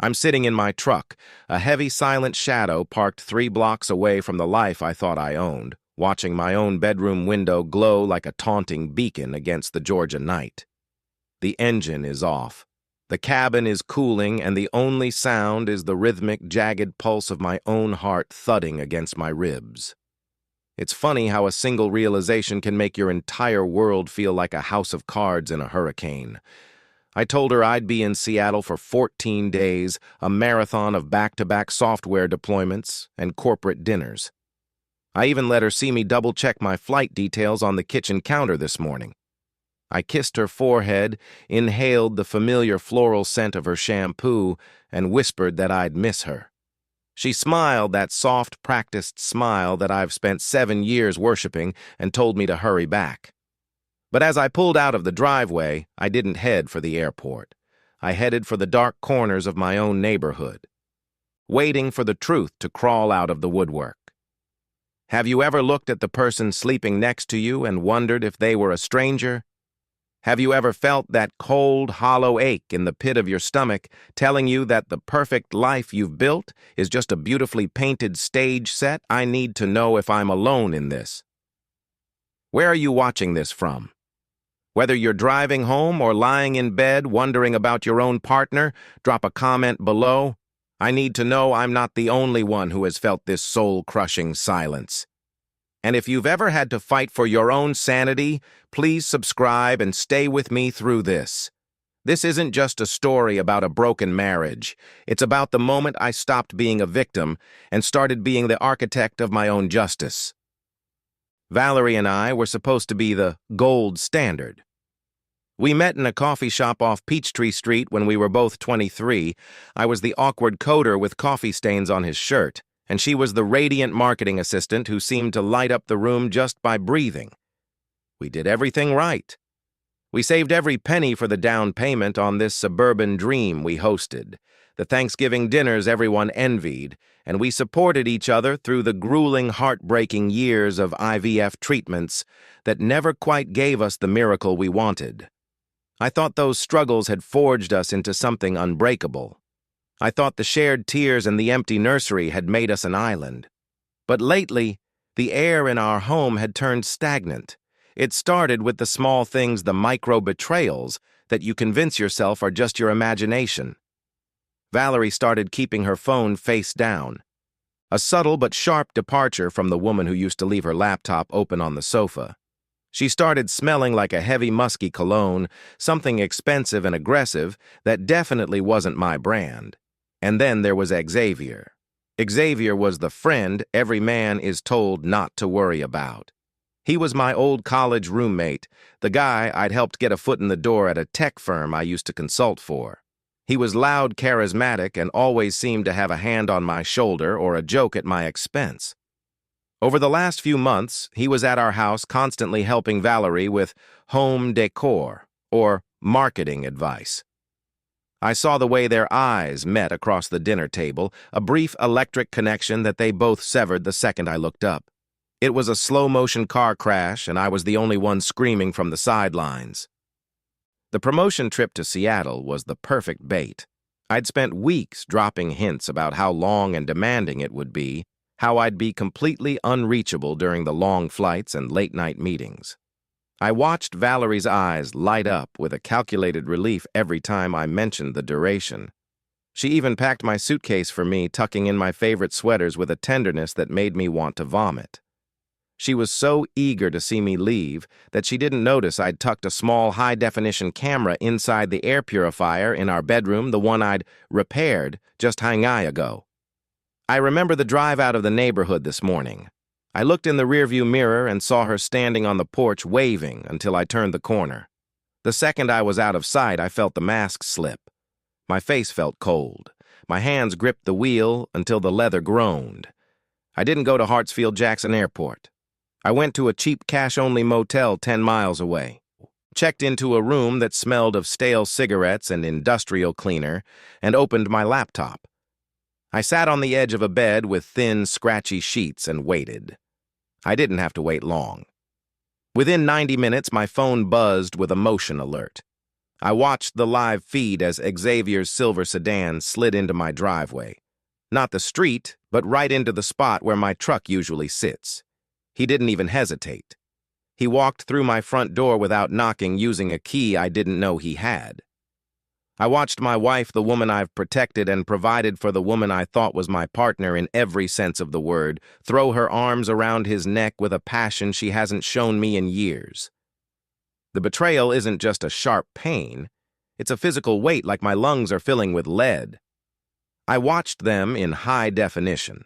I'm sitting in my truck, a heavy, silent shadow parked 3 blocks away from the life I thought I owned, watching my own bedroom window glow like a taunting beacon against the Georgia night. The engine is off. The cabin is cooling, and the only sound is the rhythmic, jagged pulse of my own heart thudding against my ribs. It's funny how a single realization can make your entire world feel like a house of cards in a hurricane. I told her I'd be in Seattle for 14 days, a marathon of back-to-back software deployments and corporate dinners. I even let her see me double-check my flight details on the kitchen counter this morning. I kissed her forehead, inhaled the familiar floral scent of her shampoo, and whispered that I'd miss her. She smiled that soft, practiced smile that I've spent 7 years worshiping and told me to hurry back. But as I pulled out of the driveway, I didn't head for the airport. I headed for the dark corners of my own neighborhood, waiting for the truth to crawl out of the woodwork. Have you ever looked at the person sleeping next to you and wondered if they were a stranger? Have you ever felt that cold, hollow ache in the pit of your stomach telling you that the perfect life you've built is just a beautifully painted stage set? I need to know if I'm alone in this. Where are you watching this from? Whether you're driving home or lying in bed wondering about your own partner, drop a comment below. I need to know I'm not the only one who has felt this soul-crushing silence. And if you've ever had to fight for your own sanity, please subscribe and stay with me through this. This isn't just a story about a broken marriage. It's about the moment I stopped being a victim and started being the architect of my own justice. Valerie and I were supposed to be the gold standard. We met in a coffee shop off Peachtree Street when we were both 23. I was the awkward coder with coffee stains on his shirt, and she was the radiant marketing assistant who seemed to light up the room just by breathing. We did everything right. We saved every penny for the down payment on this suburban dream we hosted, the Thanksgiving dinners everyone envied, and we supported each other through the grueling, heartbreaking years of IVF treatments that never quite gave us the miracle we wanted. I thought those struggles had forged us into something unbreakable. I thought the shared tears and the empty nursery had made us an island. But lately, the air in our home had turned stagnant. It started with the small things, the micro-betrayals that you convince yourself are just your imagination. Valerie started keeping her phone face down, a subtle but sharp departure from the woman who used to leave her laptop open on the sofa. She started smelling like a heavy musky cologne, something expensive and aggressive that definitely wasn't my brand. And then there was Xavier. Xavier was the friend every man is told not to worry about. He was my old college roommate, the guy I'd helped get a foot in the door at a tech firm I used to consult for. He was loud, charismatic, and always seemed to have a hand on my shoulder or a joke at my expense. Over the last few months, he was at our house constantly helping Valerie with home decor or marketing advice. I saw the way their eyes met across the dinner table, a brief electric connection that they both severed the second I looked up. It was a slow-motion car crash, and I was the only one screaming from the sidelines. The promotion trip to Seattle was the perfect bait. I'd spent weeks dropping hints about how long and demanding it would be, how I'd be completely unreachable during the long flights and late-night meetings. I watched Valerie's eyes light up with a calculated relief every time I mentioned the duration. She even packed my suitcase for me, tucking in my favorite sweaters with a tenderness that made me want to vomit. She was so eager to see me leave that she didn't notice I'd tucked a small high-definition camera inside the air purifier in our bedroom, the one I'd repaired just hang ago. I remember the drive out of the neighborhood this morning. I looked in the rearview mirror and saw her standing on the porch waving until I turned the corner. The second I was out of sight, I felt the mask slip. My face felt cold. My hands gripped the wheel until the leather groaned. I didn't go to Hartsfield-Jackson Airport. I went to a cheap cash-only motel 10 miles away, checked into a room that smelled of stale cigarettes and industrial cleaner, and opened my laptop. I sat on the edge of a bed with thin, scratchy sheets and waited. I didn't have to wait long. Within 90 minutes, my phone buzzed with a motion alert. I watched the live feed as Xavier's silver sedan slid into my driveway. Not the street, but right into the spot where my truck usually sits. He didn't even hesitate. He walked through my front door without knocking, using a key I didn't know he had. I watched my wife, the woman I've protected and provided for, the woman I thought was my partner in every sense of the word, throw her arms around his neck with a passion she hasn't shown me in years. The betrayal isn't just a sharp pain. It's a physical weight, like my lungs are filling with lead. I watched them in high definition.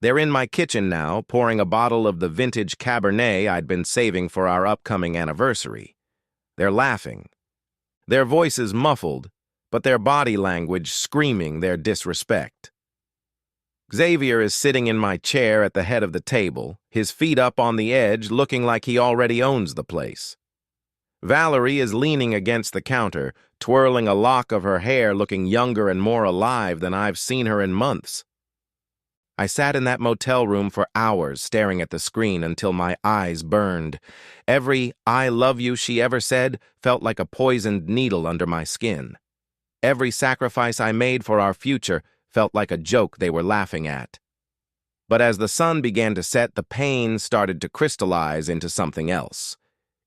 They're in my kitchen now, pouring a bottle of the vintage Cabernet I'd been saving for our upcoming anniversary. They're laughing. Their voices muffled, but their body language screaming their disrespect. Xavier is sitting in my chair at the head of the table, his feet up on the edge, looking like he already owns the place. Valerie is leaning against the counter, twirling a lock of her hair, looking younger and more alive than I've seen her in months. I sat in that motel room for hours, staring at the screen until my eyes burned. Every "I love you" she ever said felt like a poisoned needle under my skin. Every sacrifice I made for our future felt like a joke they were laughing at. But as the sun began to set, the pain started to crystallize into something else.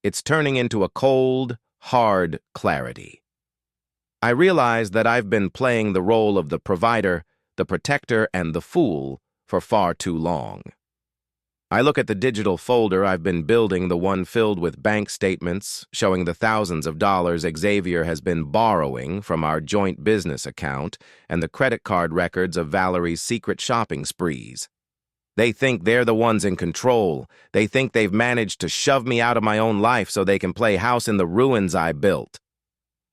It's turning into a cold, hard clarity. I realize that I've been playing the role of the provider, the protector, and the fool for far too long. I look at the digital folder I've been building, the one filled with bank statements showing the thousands of dollars Xavier has been borrowing from our joint business account, and the credit card records of Valerie's secret shopping sprees. They think they're the ones in control. They think they've managed to shove me out of my own life so they can play house in the ruins I built.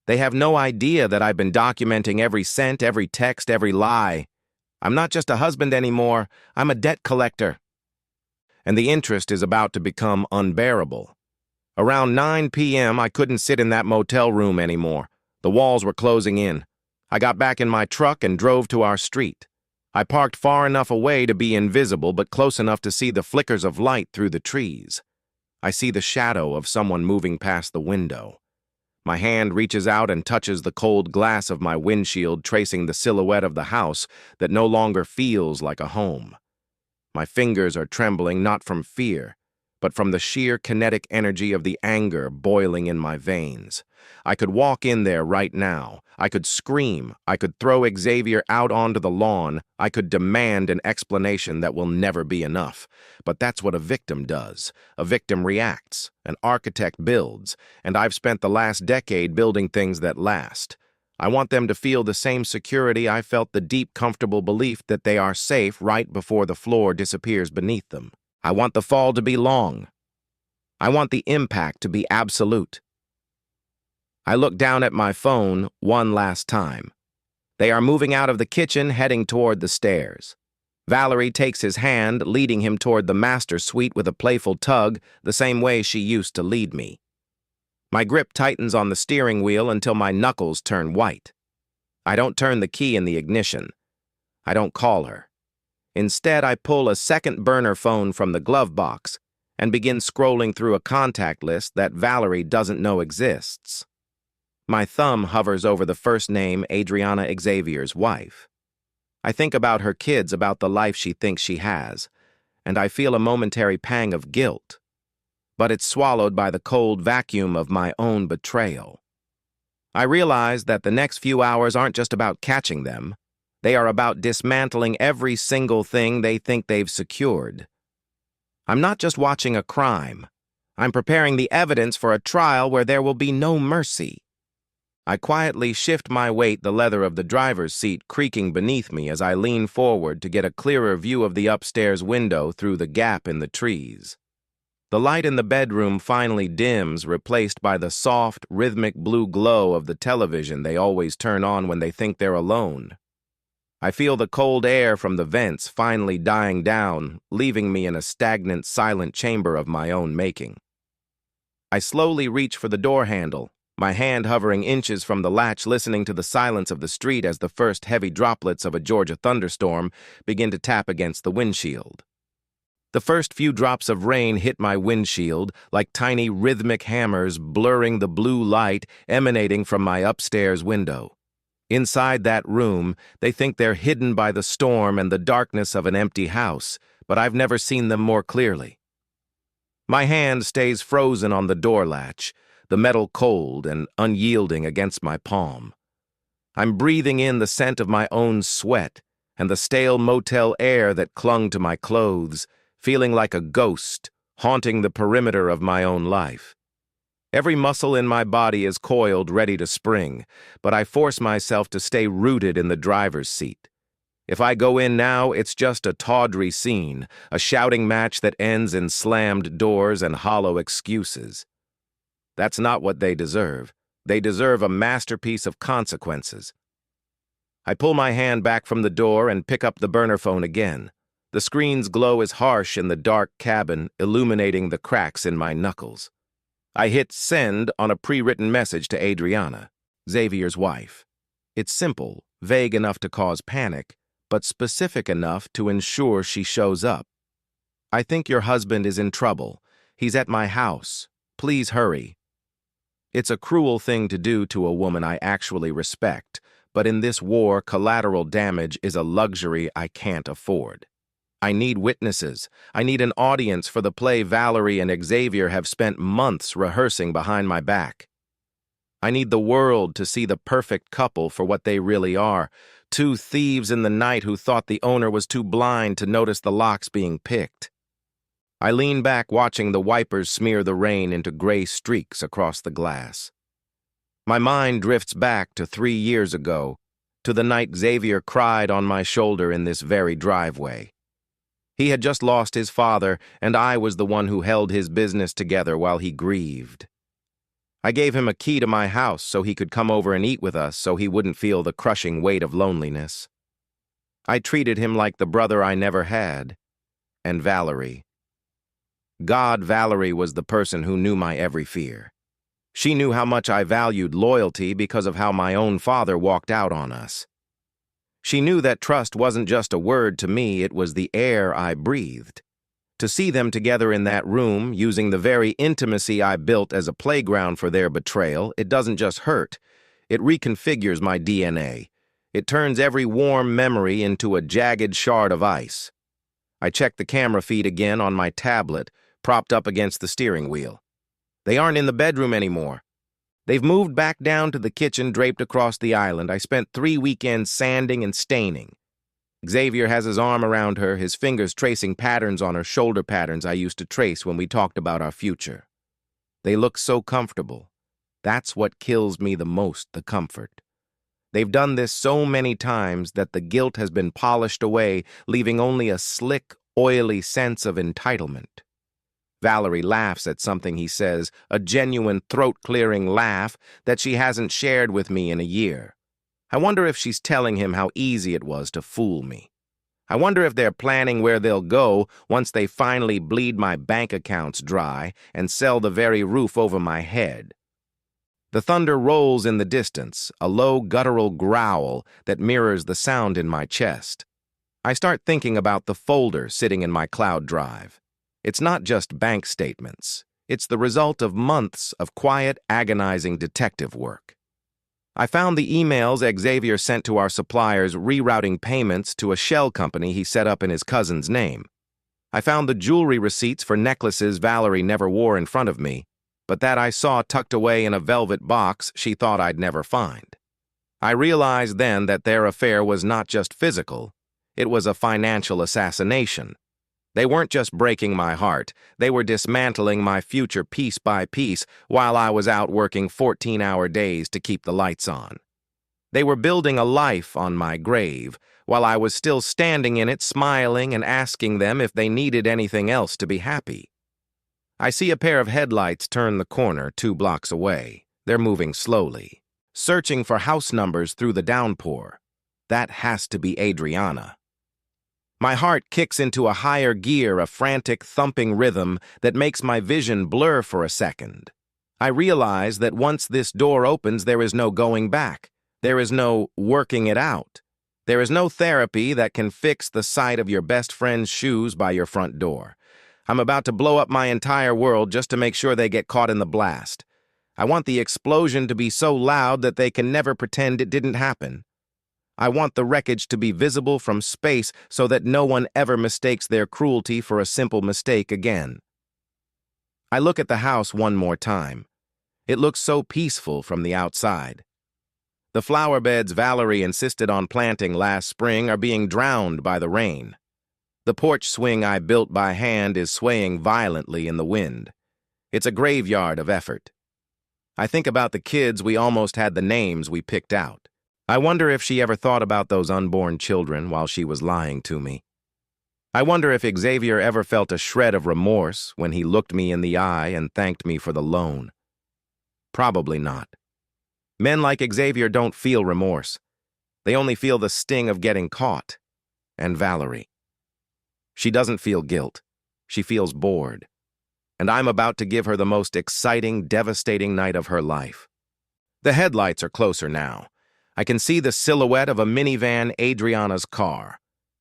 They have no idea that I've been documenting every cent, every text, every lie. I'm not just a husband anymore, I'm a debt collector. And the interest is about to become unbearable. Around 9 p.m., I couldn't sit in that motel room anymore. The walls were closing in. I got back in my truck and drove to our street. I parked far enough away to be invisible, but close enough to see the flickers of light through the trees. I see the shadow of someone moving past the window. My hand reaches out and touches the cold glass of my windshield, tracing the silhouette of the house that no longer feels like a home. My fingers are trembling not from fear, but from the sheer kinetic energy of the anger boiling in my veins. I could walk in there right now. I could scream. I could throw Xavier out onto the lawn. I could demand an explanation that will never be enough. But that's what a victim does. A victim reacts. An architect builds. And I've spent the last decade building things that last. I want them to feel the same security I felt, the deep, comfortable belief that they are safe right before the floor disappears beneath them. I want the fall to be long. I want the impact to be absolute. I look down at my phone one last time. They are moving out of the kitchen, heading toward the stairs. Valerie takes his hand, leading him toward the master suite with a playful tug, the same way she used to lead me. My grip tightens on the steering wheel until my knuckles turn white. I don't turn the key in the ignition. I don't call her. Instead, I pull a second burner phone from the glove box and begin scrolling through a contact list that Valerie doesn't know exists. My thumb hovers over the first name, Adriana Xavier's wife. I think about her kids, about the life she thinks she has, and I feel a momentary pang of guilt. But it's swallowed by the cold vacuum of my own betrayal. I realize that the next few hours aren't just about catching them. They are about dismantling every single thing they think they've secured. I'm not just watching a crime. I'm preparing the evidence for a trial where there will be no mercy. I quietly shift my weight, the leather of the driver's seat creaking beneath me as I lean forward to get a clearer view of the upstairs window through the gap in the trees. The light in the bedroom finally dims, replaced by the soft, rhythmic blue glow of the television they always turn on when they think they're alone. I feel the cold air from the vents finally dying down, leaving me in a stagnant, silent chamber of my own making. I slowly reach for the door handle, my hand hovering inches from the latch, listening to the silence of the street as the first heavy droplets of a Georgia thunderstorm begin to tap against the windshield. The first few drops of rain hit my windshield like tiny rhythmic hammers blurring the blue light emanating from my upstairs window. Inside that room, they think they're hidden by the storm and the darkness of an empty house, but I've never seen them more clearly. My hand stays frozen on the door latch, the metal cold and unyielding against my palm. I'm breathing in the scent of my own sweat and the stale motel air that clung to my clothes, feeling like a ghost haunting the perimeter of my own life. Every muscle in my body is coiled, ready to spring, but I force myself to stay rooted in the driver's seat. If I go in now, it's just a tawdry scene, a shouting match that ends in slammed doors and hollow excuses. That's not what they deserve. They deserve a masterpiece of consequences. I pull my hand back from the door and pick up the burner phone again. The screen's glow is harsh in the dark cabin, illuminating the cracks in my knuckles. I hit send on a pre-written message to Adriana, Xavier's wife. It's simple, vague enough to cause panic, but specific enough to ensure she shows up. I think your husband is in trouble. He's at my house. Please hurry. It's a cruel thing to do to a woman I actually respect, but in this war, collateral damage is a luxury I can't afford. I need witnesses. I need an audience for the play Valerie and Xavier have spent months rehearsing behind my back. I need the world to see the perfect couple for what they really are, two thieves in the night who thought the owner was too blind to notice the locks being picked. I lean back watching the wipers smear the rain into gray streaks across the glass. My mind drifts back to 3 years ago, to the night Xavier cried on my shoulder in this very driveway. He had just lost his father, and I was the one who held his business together while he grieved. I gave him a key to my house so he could come over and eat with us so he wouldn't feel the crushing weight of loneliness. I treated him like the brother I never had. And Valerie. Valerie was the person who knew my every fear. She knew how much I valued loyalty because of how my own father walked out on us. She knew that trust wasn't just a word to me, it was the air I breathed. To see them together in that room, using the very intimacy I built as a playground for their betrayal, it doesn't just hurt. It reconfigures my DNA. It turns every warm memory into a jagged shard of ice. I check the camera feed again on my tablet, propped up against the steering wheel. They aren't in the bedroom anymore. They've moved back down to the kitchen draped across the island. I spent 3 weekends sanding and staining. Xavier has his arm around her, his fingers tracing patterns on her shoulder patterns I used to trace when we talked about our future. They look so comfortable. That's what kills me the most, the comfort. They've done this so many times that the guilt has been polished away, leaving only a slick, oily sense of entitlement. Valerie laughs at something he says, a genuine throat-clearing laugh that she hasn't shared with me in a year. I wonder if she's telling him how easy it was to fool me. I wonder if they're planning where they'll go once they finally bleed my bank accounts dry and sell the very roof over my head. The thunder rolls in the distance, a low guttural growl that mirrors the sound in my chest. I start thinking about the folder sitting in my cloud drive. It's not just bank statements. It's the result of months of quiet, agonizing detective work. I found the emails Xavier sent to our suppliers rerouting payments to a shell company he set up in his cousin's name. I found the jewelry receipts for necklaces Valerie never wore in front of me, but that I saw tucked away in a velvet box she thought I'd never find. I realized then that their affair was not just physical, it was a financial assassination. They weren't just breaking my heart, they were dismantling my future piece by piece while I was out working 14-hour days to keep the lights on. They were building a life on my grave, while I was still standing in it smiling and asking them if they needed anything else to be happy. I see a pair of headlights turn the corner 2 blocks away. They're moving slowly, searching for house numbers through the downpour. That has to be Adriana. My heart kicks into a higher gear, a frantic, thumping rhythm that makes my vision blur for a second. I realize that once this door opens, there is no going back. There is no working it out. There is no therapy that can fix the sight of your best friend's shoes by your front door. I'm about to blow up my entire world just to make sure they get caught in the blast. I want the explosion to be so loud that they can never pretend it didn't happen. I want the wreckage to be visible from space so that no one ever mistakes their cruelty for a simple mistake again. I look at the house one more time. It looks so peaceful from the outside. The flower beds Valerie insisted on planting last spring are being drowned by the rain. The porch swing I built by hand is swaying violently in the wind. It's a graveyard of effort. I think about the kids we almost had the names we picked out. I wonder if she ever thought about those unborn children while she was lying to me. I wonder if Xavier ever felt a shred of remorse when he looked me in the eye and thanked me for the loan. Probably not. Men like Xavier don't feel remorse. They only feel the sting of getting caught. And Valerie. She doesn't feel guilt. She feels bored. And I'm about to give her the most exciting, devastating night of her life. The headlights are closer now. I can see the silhouette of a minivan, Adriana's car.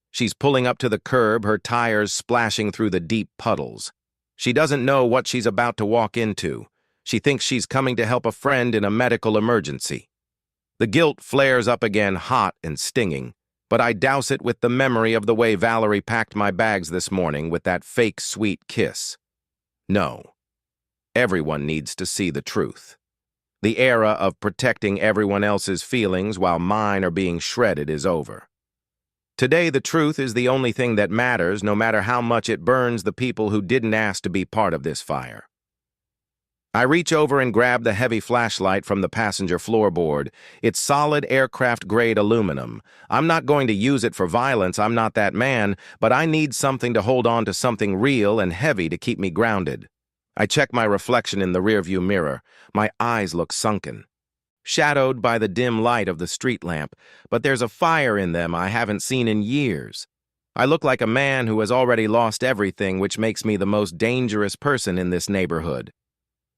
She's pulling up to the curb, her tires splashing through the deep puddles. She doesn't know what she's about to walk into. She thinks she's coming to help a friend in a medical emergency. The guilt flares up again, hot and stinging, but I douse it with the memory of the way Valerie packed my bags this morning with that fake sweet kiss. No. Everyone needs to see the truth. The era of protecting everyone else's feelings while mine are being shredded is over. Today, the truth is the only thing that matters, no matter how much it burns the people who didn't ask to be part of this fire. I reach over and grab the heavy flashlight from the passenger floorboard. It's solid aircraft-grade aluminum. I'm not going to use it for violence, I'm not that man, but I need something to hold on to something real and heavy to keep me grounded. I check my reflection in the rearview mirror. My eyes look sunken, shadowed by the dim light of the street lamp, but there's a fire in them I haven't seen in years. I look like a man who has already lost everything, which makes me the most dangerous person in this neighborhood.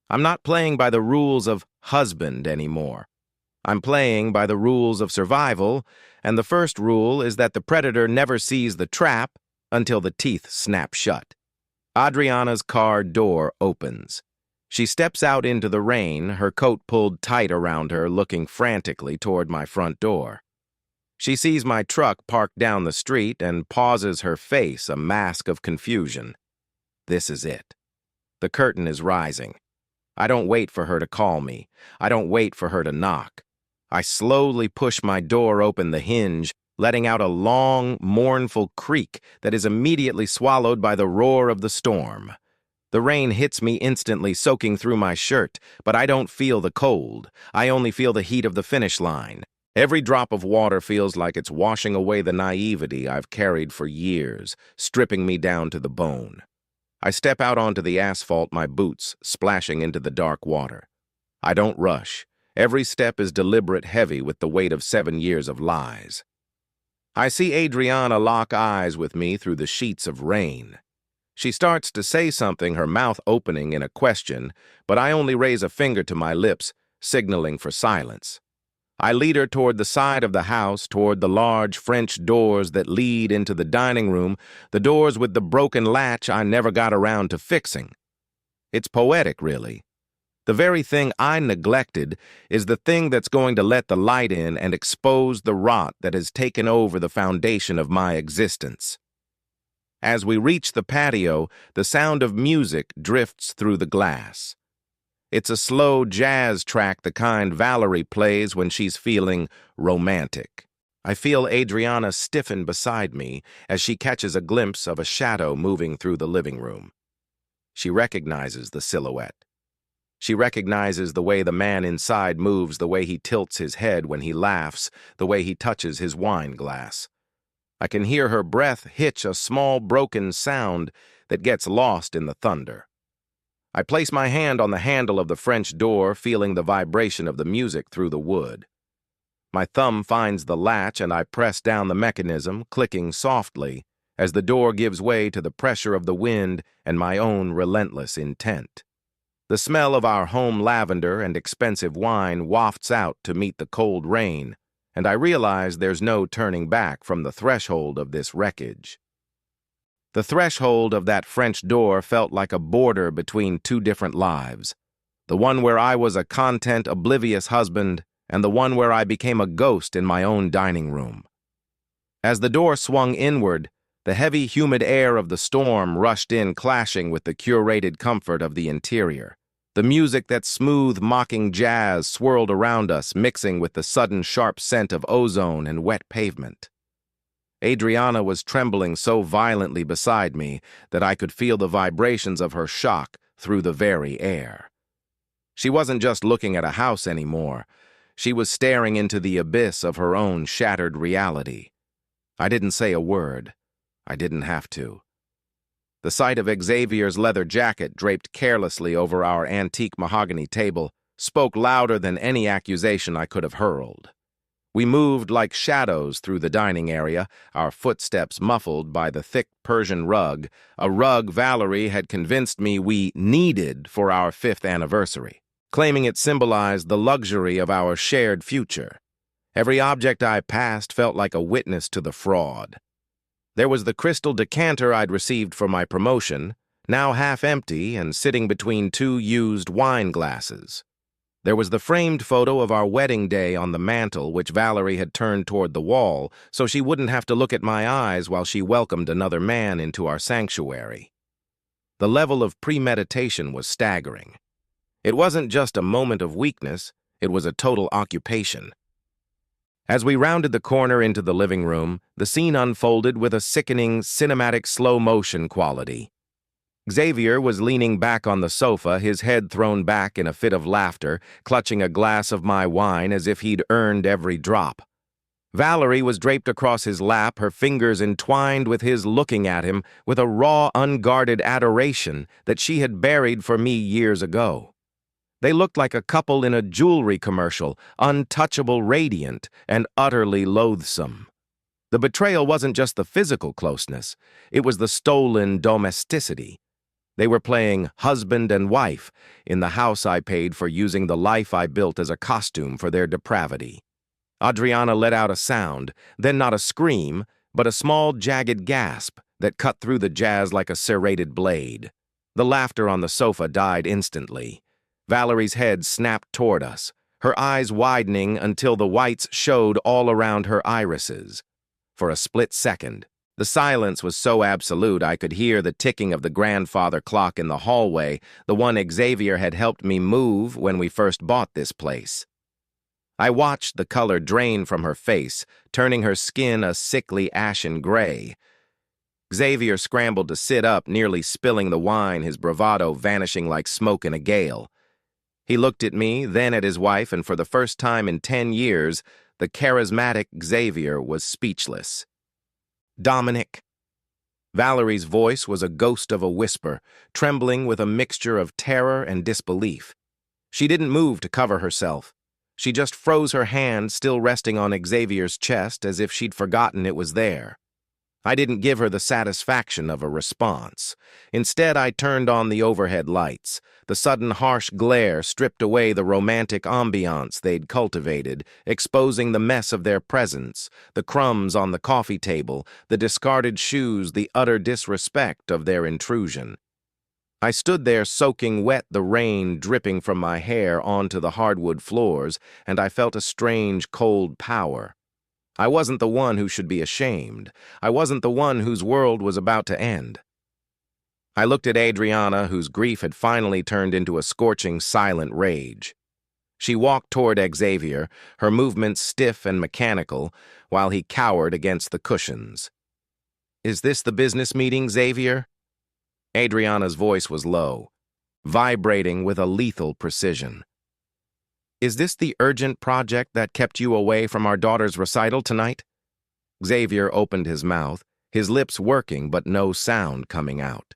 I'm not playing by the rules of husband anymore. I'm playing by the rules of survival, and the first rule is that the predator never sees the trap until the teeth snap shut. Adriana's car door opens. She steps out into the rain, her coat pulled tight around her, looking frantically toward my front door. She sees my truck parked down the street and pauses, her face a mask of confusion. This is it. The curtain is rising. I don't wait for her to call me. I don't wait for her to knock. I slowly push my door open the hinge, letting out a long, mournful creak that is immediately swallowed by the roar of the storm. The rain hits me instantly, soaking through my shirt, but I don't feel the cold. I only feel the heat of the finish line. Every drop of water feels like it's washing away the naivety I've carried for years, stripping me down to the bone. I step out onto the asphalt, my boots splashing into the dark water. I don't rush. Every step is deliberate, heavy with the weight of 7 years of lies. I see Adriana lock eyes with me through the sheets of rain. She starts to say something, her mouth opening in a question, but I only raise a finger to my lips, signaling for silence. I lead her toward the side of the house, toward the large French doors that lead into the dining room, the doors with the broken latch I never got around to fixing. It's poetic, really. The very thing I neglected is the thing that's going to let the light in and expose the rot that has taken over the foundation of my existence. As we reach the patio, the sound of music drifts through the glass. It's a slow jazz track, the kind Valerie plays when she's feeling romantic. I feel Adriana stiffen beside me as she catches a glimpse of a shadow moving through the living room. She recognizes the silhouette. She recognizes the way the man inside moves, the way he tilts his head when he laughs, the way he touches his wine glass. I can hear her breath hitch a small broken sound that gets lost in the thunder. I place my hand on the handle of the French door, feeling the vibration of the music through the wood. My thumb finds the latch and I press down the mechanism, clicking softly, as the door gives way to the pressure of the wind and my own relentless intent. The smell of our home lavender and expensive wine wafts out to meet the cold rain, and I realize there's no turning back from the threshold of this wreckage. The threshold of that French door felt like a border between two different lives. The one where I was a content-oblivious husband, and the one where I became a ghost in my own dining room. As the door swung inward, the heavy, humid air of the storm rushed in, clashing with the curated comfort of the interior. The music, that smooth, mocking jazz, swirled around us, mixing with the sudden, sharp scent of ozone and wet pavement. Adriana was trembling so violently beside me that I could feel the vibrations of her shock through the very air. She wasn't just looking at a house anymore. She was staring into the abyss of her own shattered reality. I didn't say a word. I didn't have to. The sight of Xavier's leather jacket draped carelessly over our antique mahogany table spoke louder than any accusation I could have hurled. We moved like shadows through the dining area, our footsteps muffled by the thick Persian rug, a rug Valerie had convinced me we needed for our 5th anniversary, claiming it symbolized the luxury of our shared future. Every object I passed felt like a witness to the fraud. There was the crystal decanter I'd received for my promotion, now half empty and sitting between 2 used wine glasses. There was the framed photo of our wedding day on the mantel, which Valerie had turned toward the wall so she wouldn't have to look at my eyes while she welcomed another man into our sanctuary. The level of premeditation was staggering. It wasn't just a moment of weakness, it was a total occupation. As we rounded the corner into the living room, the scene unfolded with a sickening, cinematic slow-motion quality. Xavier was leaning back on the sofa, his head thrown back in a fit of laughter, clutching a glass of my wine as if he'd earned every drop. Valerie was draped across his lap, her fingers entwined with his, looking at him with a raw, unguarded adoration that she had buried for me years ago. They looked like a couple in a jewelry commercial, untouchable, radiant, and utterly loathsome. The betrayal wasn't just the physical closeness, it was the stolen domesticity. They were playing husband and wife in the house I paid for, using the life I built as a costume for their depravity. Adriana let out a sound, then not a scream, but a small, jagged gasp that cut through the jazz like a serrated blade. The laughter on the sofa died instantly. Valerie's head snapped toward us, her eyes widening until the whites showed all around her irises. For a split second, the silence was so absolute I could hear the ticking of the grandfather clock in the hallway, the one Xavier had helped me move when we first bought this place. I watched the color drain from her face, turning her skin a sickly ashen gray. Xavier scrambled to sit up, nearly spilling the wine, his bravado vanishing like smoke in a gale. He looked at me, then at his wife, and for the first time in 10 years, the charismatic Xavier was speechless. Dominic. Valerie's voice was a ghost of a whisper, trembling with a mixture of terror and disbelief. She didn't move to cover herself. She just froze, her hand still resting on Xavier's chest as if she'd forgotten it was there. I didn't give her the satisfaction of a response. Instead, I turned on the overhead lights. The sudden harsh glare stripped away the romantic ambiance they'd cultivated, exposing the mess of their presence, the crumbs on the coffee table, the discarded shoes, the utter disrespect of their intrusion. I stood there soaking wet, the rain dripping from my hair onto the hardwood floors, and I felt a strange, cold power. I wasn't the one who should be ashamed. I wasn't the one whose world was about to end. I looked at Adriana, whose grief had finally turned into a scorching, silent rage. She walked toward Xavier, her movements stiff and mechanical, while he cowered against the cushions. "Is this the business meeting, Xavier?" Adriana's voice was low, vibrating with a lethal precision. "Is this the urgent project that kept you away from our daughter's recital tonight?" Xavier opened his mouth, his lips working but no sound coming out.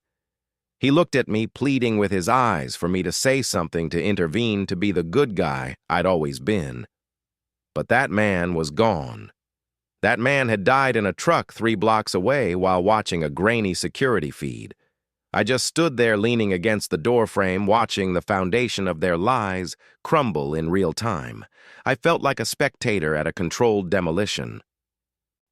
He looked at me, pleading with his eyes for me to say something, to intervene, to be the good guy I'd always been. But that man was gone. That man had died in a truck 3 blocks away while watching a grainy security feed. I just stood there leaning against the doorframe, watching the foundation of their lies crumble in real time. I felt like a spectator at a controlled demolition.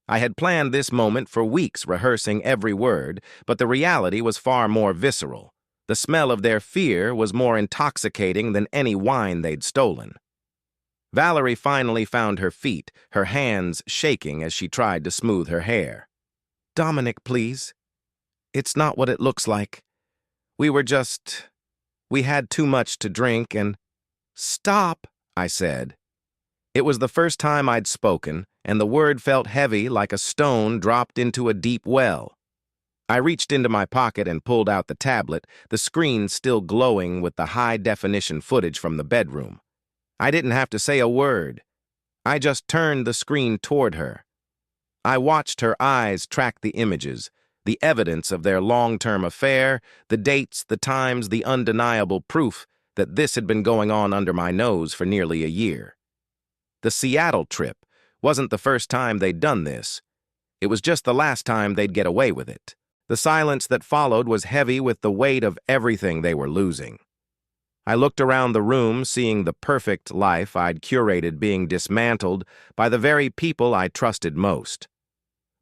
I had planned this moment for weeks, rehearsing every word, but the reality was far more visceral. The smell of their fear was more intoxicating than any wine they'd stolen. Valerie finally found her feet, her hands shaking as she tried to smooth her hair. "Dominic, please. It's not what it looks like. We had too much to drink and—" "Stop," I said. It was the first time I'd spoken, and the word felt heavy like a stone dropped into a deep well. I reached into my pocket and pulled out the tablet, the screen still glowing with the high-definition footage from the bedroom. I didn't have to say a word. I just turned the screen toward her. I watched her eyes track the images, the evidence of their long-term affair, the dates, the times, the undeniable proof that this had been going on under my nose for nearly a year. The Seattle trip wasn't the first time they'd done this. It was just the last time they'd get away with it. The silence that followed was heavy with the weight of everything they were losing. I looked around the room, seeing the perfect life I'd curated being dismantled by the very people I trusted most.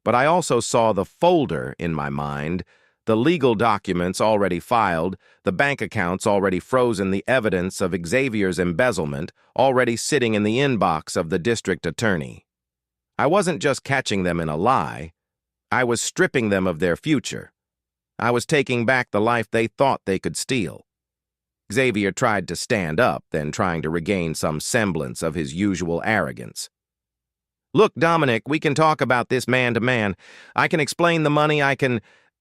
But I also saw the folder in my mind, the legal documents already filed, the bank accounts already frozen, the evidence of Xavier's embezzlement already sitting in the inbox of the district attorney. I wasn't just catching them in a lie. I was stripping them of their future. I was taking back the life they thought they could steal. Xavier tried to stand up, then trying to regain some semblance of his usual arrogance. "Look, Dominic, we can talk about this man to man. I can explain the money,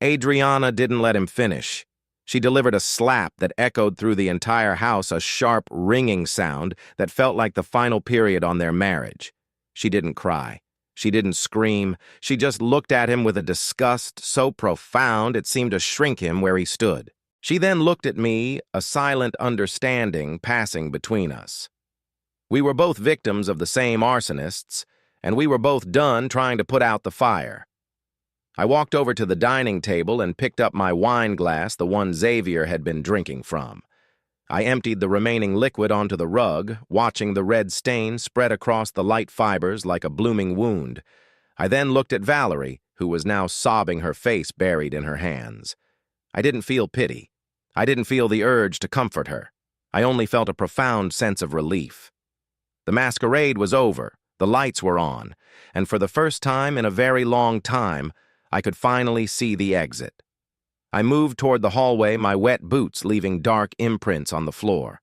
Adriana didn't let him finish. She delivered a slap that echoed through the entire house, a sharp, ringing sound that felt like the final period on their marriage. She didn't cry. She didn't scream. She just looked at him with a disgust so profound it seemed to shrink him where he stood. She then looked at me, a silent understanding passing between us. We were both victims of the same arsonists, and we were both done trying to put out the fire. I walked over to the dining table and picked up my wine glass, the one Xavier had been drinking from. I emptied the remaining liquid onto the rug, watching the red stain spread across the light fibers like a blooming wound. I then looked at Valerie, who was now sobbing, her face buried in her hands. I didn't feel pity. I didn't feel the urge to comfort her. I only felt a profound sense of relief. The masquerade was over, the lights were on, and for the first time in a very long time, I could finally see the exit. I moved toward the hallway, my wet boots leaving dark imprints on the floor.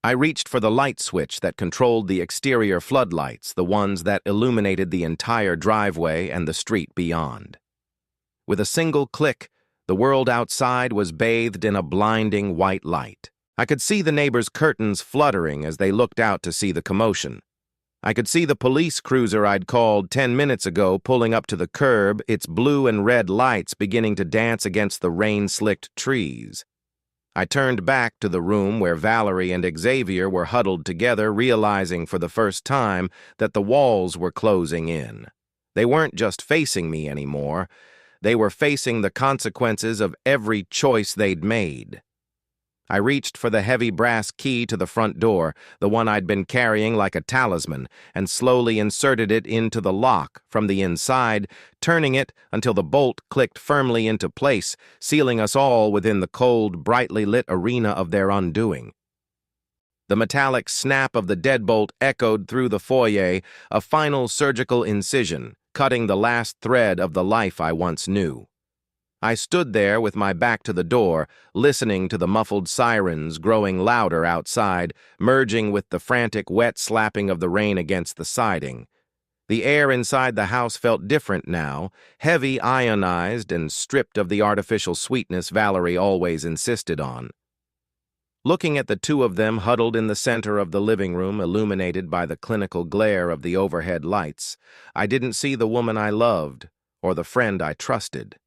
I reached for the light switch that controlled the exterior floodlights, the ones that illuminated the entire driveway and the street beyond. With a single click, the world outside was bathed in a blinding white light. I could see the neighbors' curtains fluttering as they looked out to see the commotion. I could see the police cruiser I'd called 10 minutes ago pulling up to the curb, its blue and red lights beginning to dance against the rain-slicked trees. I turned back to the room where Valerie and Xavier were huddled together, realizing for the first time that the walls were closing in. They weren't just facing me anymore. They were facing the consequences of every choice they'd made. I reached for the heavy brass key to the front door, the one I'd been carrying like a talisman, and slowly inserted it into the lock from the inside, turning it until the bolt clicked firmly into place, sealing us all within the cold, brightly lit arena of their undoing. The metallic snap of the deadbolt echoed through the foyer, a final surgical incision, cutting the last thread of the life I once knew. I stood there with my back to the door, listening to the muffled sirens growing louder outside, merging with the frantic wet slapping of the rain against the siding. The air inside the house felt different now, heavy, ionized, and stripped of the artificial sweetness Valerie always insisted on. Looking at the two of them huddled in the center of the living room, illuminated by the clinical glare of the overhead lights, I didn't see the woman I loved or the friend I trusted.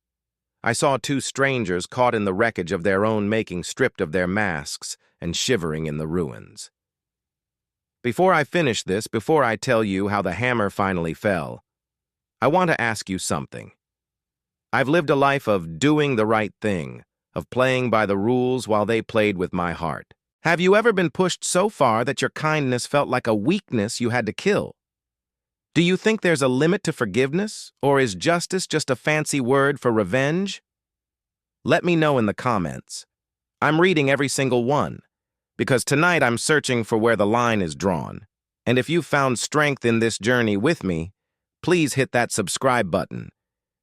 I saw two strangers caught in the wreckage of their own making, stripped of their masks and shivering in the ruins. Before I finish this, before I tell you how the hammer finally fell, I want to ask you something. I've lived a life of doing the right thing, of playing by the rules while they played with my heart. Have you ever been pushed so far that your kindness felt like a weakness you had to kill? Do you think there's a limit to forgiveness, or is justice just a fancy word for revenge? Let me know in the comments. I'm reading every single one, because tonight I'm searching for where the line is drawn. And if you've found strength in this journey with me, please hit that subscribe button.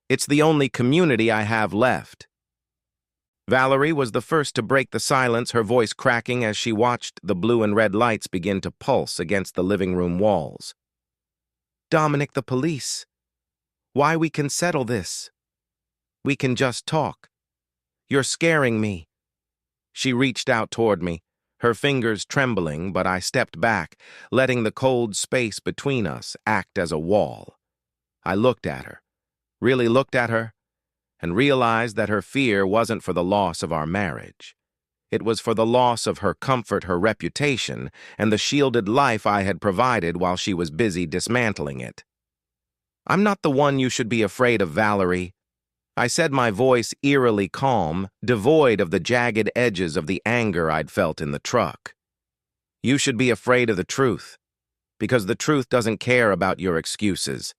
It's the only community I have left. Valerie was the first to break the silence, her voice cracking as she watched the blue and red lights begin to pulse against the living room walls. Dominic, the police. Why we can settle this? We can just talk. You're scaring me. She reached out toward me, her fingers trembling, but I stepped back, letting the cold space between us act as a wall. I looked at her, really looked at her, and realized that her fear wasn't for the loss of our marriage. It was for the loss of her comfort, her reputation, and the shielded life I had provided while she was busy dismantling it. I'm not the one you should be afraid of, Valerie. I said, my voice eerily calm, devoid of the jagged edges of the anger I'd felt in the truck. You should be afraid of the truth, because the truth doesn't care about your excuses.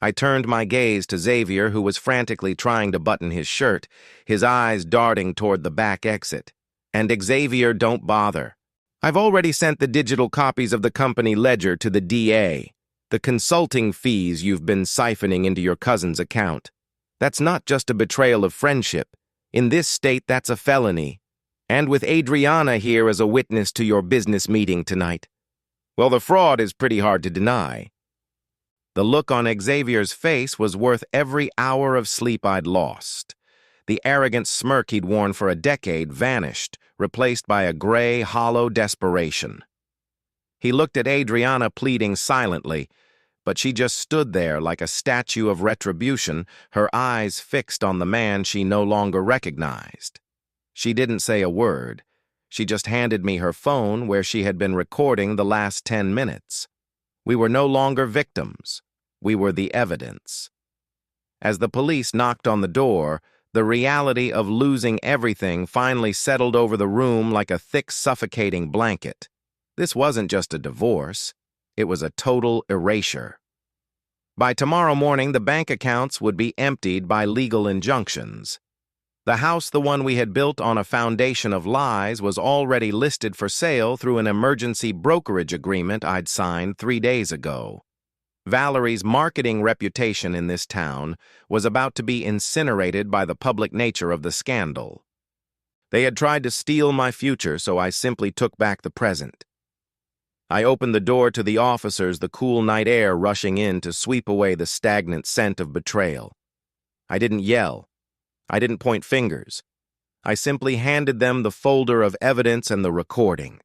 I turned my gaze to Xavier, who was frantically trying to button his shirt, his eyes darting toward the back exit. And Xavier, don't bother. I've already sent the digital copies of the company ledger to the DA. The consulting fees you've been siphoning into your cousin's account. That's not just a betrayal of friendship. In this state, that's a felony. And with Adriana here as a witness to your business meeting tonight. Well, the fraud is pretty hard to deny. The look on Xavier's face was worth every hour of sleep I'd lost. The arrogant smirk he'd worn for a decade vanished, replaced by a gray, hollow desperation. He looked at Adriana pleading silently, but she just stood there like a statue of retribution, her eyes fixed on the man she no longer recognized. She didn't say a word. She just handed me her phone where she had been recording the last 10 minutes. We were no longer victims. We were the evidence. As the police knocked on the door, the reality of losing everything finally settled over the room like a thick, suffocating blanket. This wasn't just a divorce. It was a total erasure. By tomorrow morning, the bank accounts would be emptied by legal injunctions. The house, the one we had built on a foundation of lies, was already listed for sale through an emergency brokerage agreement I'd signed 3 days ago. Valerie's marketing reputation in this town was about to be incinerated by the public nature of the scandal. They had tried to steal my future, so I simply took back the present. I opened the door to the officers, the cool night air rushing in to sweep away the stagnant scent of betrayal. I didn't yell. I didn't point fingers. I simply handed them the folder of evidence and the recording.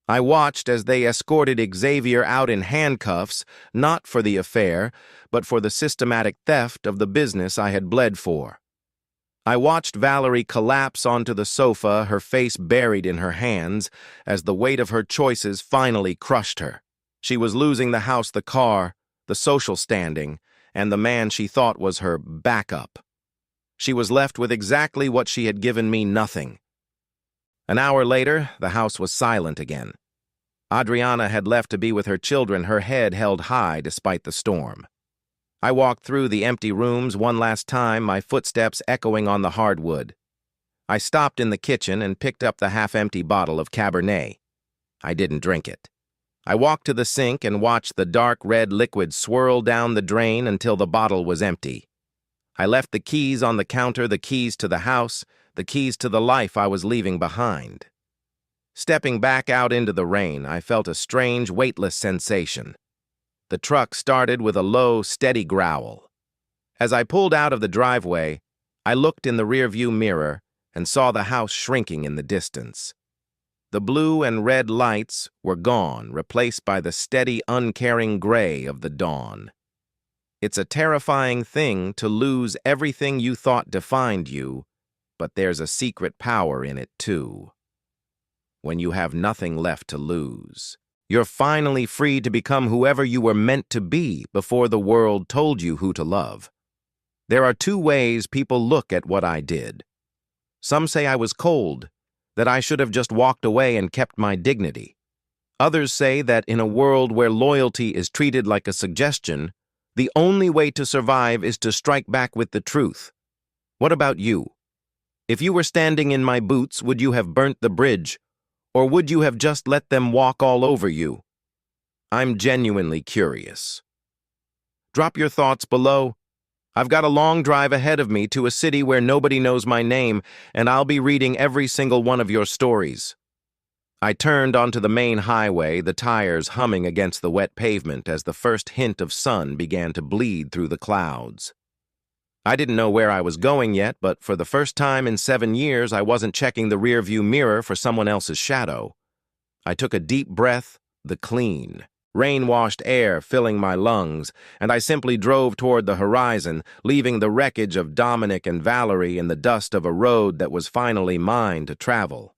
I watched as they escorted Xavier out in handcuffs, not for the affair, but for the systematic theft of the business I had bled for. I watched Valerie collapse onto the sofa, her face buried in her hands, as the weight of her choices finally crushed her. She was losing the house, the car, the social standing, and the man she thought was her backup. She was left with exactly what she had given me, nothing. An hour later, the house was silent again. Adriana had left to be with her children, her head held high despite the storm. I walked through the empty rooms one last time, my footsteps echoing on the hardwood. I stopped in the kitchen and picked up the half-empty bottle of Cabernet. I didn't drink it. I walked to the sink and watched the dark red liquid swirl down the drain until the bottle was empty. I left the keys on the counter, the keys to the house, the keys to the life I was leaving behind. Stepping back out into the rain, I felt a strange, weightless sensation. The truck started with a low, steady growl. As I pulled out of the driveway, I looked in the rearview mirror and saw the house shrinking in the distance. The blue and red lights were gone, replaced by the steady, uncaring gray of the dawn. It's a terrifying thing to lose everything you thought defined you, but there's a secret power in it too. When you have nothing left to lose, you're finally free to become whoever you were meant to be before the world told you who to love. There are 2 ways people look at what I did. Some say I was cold, that I should have just walked away and kept my dignity. Others say that in a world where loyalty is treated like a suggestion, the only way to survive is to strike back with the truth. What about you? If you were standing in my boots, would you have burnt the bridge, or would you have just let them walk all over you? I'm genuinely curious. Drop your thoughts below. I've got a long drive ahead of me to a city where nobody knows my name, and I'll be reading every single one of your stories. I turned onto the main highway, the tires humming against the wet pavement as the first hint of sun began to bleed through the clouds. I didn't know where I was going yet, but for the first time in 7 years, I wasn't checking the rearview mirror for someone else's shadow. I took a deep breath, the clean, rain-washed air filling my lungs, and I simply drove toward the horizon, leaving the wreckage of Dominic and Valerie in the dust of a road that was finally mine to travel.